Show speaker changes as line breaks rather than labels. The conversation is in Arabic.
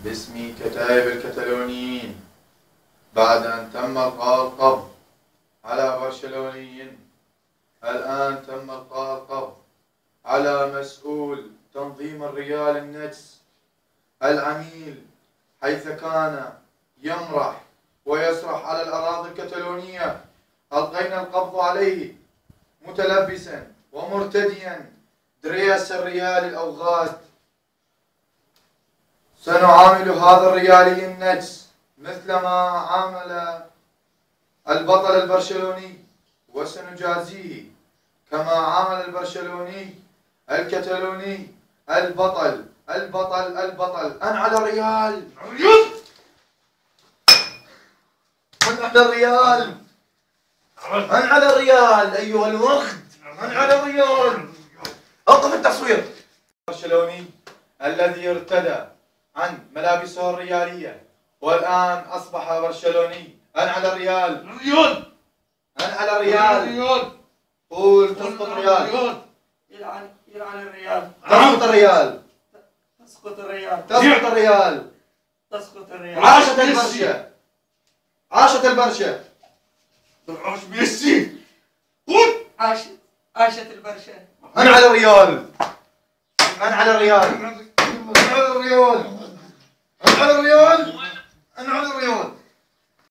باسم كتائب الكتالونيين بعد أن تم القبض على برشلوني. الآن تم القبض على مسؤول تنظيم الريال النجس العميل، حيث كان يمرح ويسرح على الأراضي الكتالونية. ألقينا القبض عليه متلبسا ومرتديا دريس الريال الأوغاد. سنعامل هذا الريالي النجس مثلما عامل البطل البرشلوني، وسنجازيه كما عامل البرشلوني الكتالوني البطل البطل البطل. أنعل الريال، أنعل الريال، أنعل الريال أيها الوقت، أنعل الريال. أوقف التصوير. البرشلوني الذي ارتدى عن ملابسه الريالية والآن أصبح برشلوني. أنعل الريال، أنعل الريال. قول تسقط الريال.
يلعن الريال.
تسقط الريال.
تسقط الريال.
تسقط الريال.
تسقط الريال.
عاشت البرشا، عاشت البرشا.
عاش ميسي. قول عاشت البرشا.
أنعل الريال، أنعل الريال، أنعل الريال، أنعل الريال.